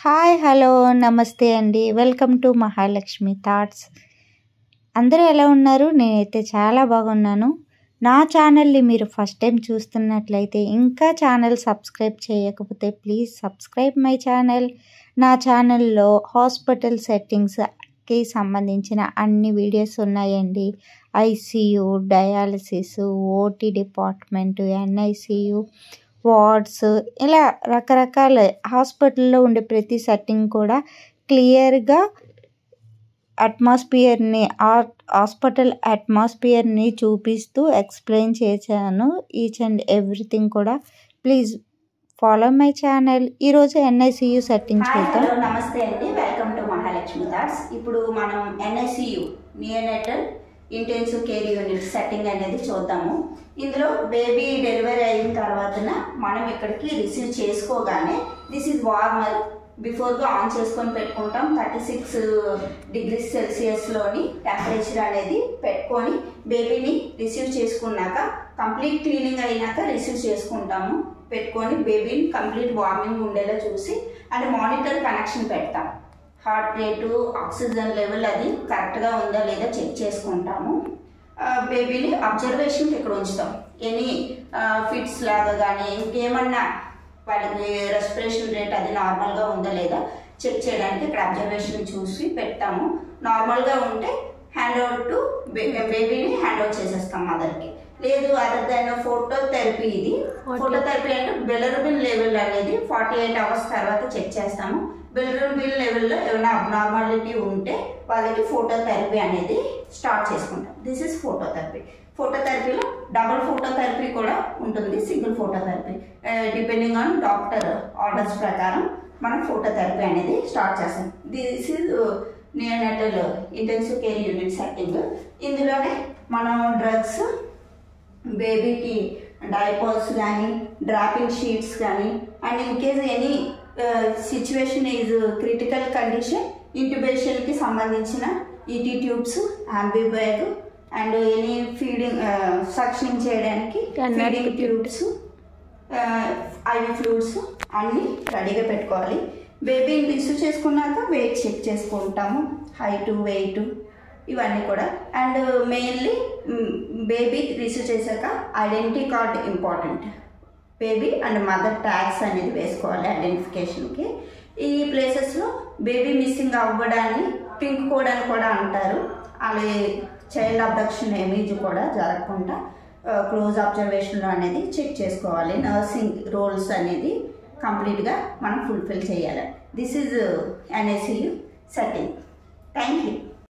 Hi hello నమస్తే అండి. Welcome to Mahalakshmi thoughts. అందరూ ఎలా ఉన్నారు? నేనైతే చాలా బాగున్నాను. నా ఛానల్ని మీరు ఫస్ట్ టైం చూస్తున్నట్లయితే ఇంకా ఛానల్ సబ్స్క్రైబ్ చేయకపోతే ప్లీజ్ సబ్స్క్రైబ్ మై ఛానల్. నా ఛానల్లో హాస్పిటల్ సెట్టింగ్స్కి సంబంధించిన అన్ని వీడియోస్ ఉన్నాయండి. ICU, dialysis, OT department, NICU, wards, ఇలా రకరకాల హాస్పిటల్లో ఉండే ప్రతి సెట్టింగ్ కూడా క్లియర్గా అట్మాస్ఫియర్ని హాస్పిటల్ అట్మాస్ఫియర్ని చూపిస్తూ ఎక్స్ప్లెయిన్ చేశాను. ఈచ్ అండ్ ఎవ్రీథింగ్ కూడా. Please follow my channel. ఈరోజు ఎన్ఐసీయూ సెట్టింగ్ చూద్దాం. నమస్తే అండి, వెల్కమ్ టు మహాలక్ష్మి థాట్స్. ఇప్పుడు మనం NICU neonatal intensive care unit setting అనేది చూద్దాము. ఇందులో బేబీ డెలివరీ అయిన తర్వాత మనం ఇక్కడికి రిసీవ్ చేసుకోగానే దిస్ ఈజ్ వార్మర్ బిఫోర్గా ఆన్ చేసుకొని పెట్టుకుంటాం. 36 degrees Celsiusలోని టెంపరేచర్ అనేది పెట్టుకొని బేబీని రిసీవ్ చేసుకున్నాక కంప్లీట్ క్లీనింగ్ అయినాక రిసీవ్ చేసుకుంటాము. పెట్టుకొని బేబీని కంప్లీట్ వార్మింగ్ ఉండేలా చూసి అండ్ మానిటర్ కనెక్షన్ పెడతాం. హార్ట్ రేటు, ఆక్సిజన్ లెవెల్ అది కరెక్ట్గా ఉందా లేదా చెక్ చేసుకుంటాము. బేబీని అబ్జర్వేషన్కి ఇక్కడ ఉంచుతాం. ఎనీ ఫిట్స్ లాగా కానీ ఇంకేమన్నా వాళ్ళకి రెస్పిరేషన్ రేట్ అది నార్మల్గా ఉందా లేదా చెక్ చేయడానికి ఇక్కడ అబ్జర్వేషన్ చూసి పెడతాము. నార్మల్గా ఉంటే హ్యాండ్ ఓవర్ టు బేబీని హ్యాండ్ ఓవర్ చేసేస్తాం మదర్కి. లేదు అదర్ దాన్ ఫోటోథెరపీ. ఇది ఫోటోథెరపీ అంటే బిలిరూబిన్ లెవెల్ అనేది 48 hours తర్వాత చెక్ చేస్తాము. బిలిరూబిన్ లెవెల్లో ఏమైనా అబ్నార్మాలిటీ ఉంటే వాళ్ళకి ఫోటోథెరపీ అనేది స్టార్ట్ చేసుకుంటాం. This is phototherapy. ఫోటోథెరపీలో డబుల్ ఫోటోథెరపీ కూడా ఉంటుంది, single phototherapy. Depending on doctor orders ప్రకారం మనం ఫోటోథెరపీ అనేది స్టార్ట్ చేస్తాం. This is neonatal intensive care unit setting. ఇందులోనే మనం డ్రగ్స్, బేబీకి డైపర్స్ కానీ, డ్రాపింగ్ షీట్స్ కానీ, and in case any situation is critical condition ఇంట్యుబేషన్కి సంబంధించిన ET tubes, Ambu bag and any feeding suctioning చేయడానికి ఫీడింగ్ ట్యూబ్స్, ఐవి ఫ్లూయిడ్స్ అన్నీ రెడీగా పెట్టుకోవాలి. బేబీని రిసీవ్ చేసుకున్నాక వెయిట్ చెక్ చేసుకుంటాము, హైటు, వెయిట్ ఇవన్నీ కూడా. అండ్ మెయిన్లీ బేబీ రిసీవ్ చేశాక identity card important. Baby and mother tags అనేది వేసుకోవాలి ఐడెంటిఫికేషన్కి. ఈ ప్లేసెస్లో బేబీ మిస్సింగ్ అవ్వడాన్ని పింక్ కోడ్ అని కూడా అంటారు. అలాగే చైల్డ్ అబ్డక్షన్ ఇమేజ్ కూడా జరగకుండా క్లోజ్ అబ్జర్వేషన్లో అనేది చెక్ చేసుకోవాలి. నర్సింగ్ రోల్స్ అనేది కంప్లీట్గా మనం ఫుల్ఫిల్ చేయాలి. This is NICU setting. Thank you.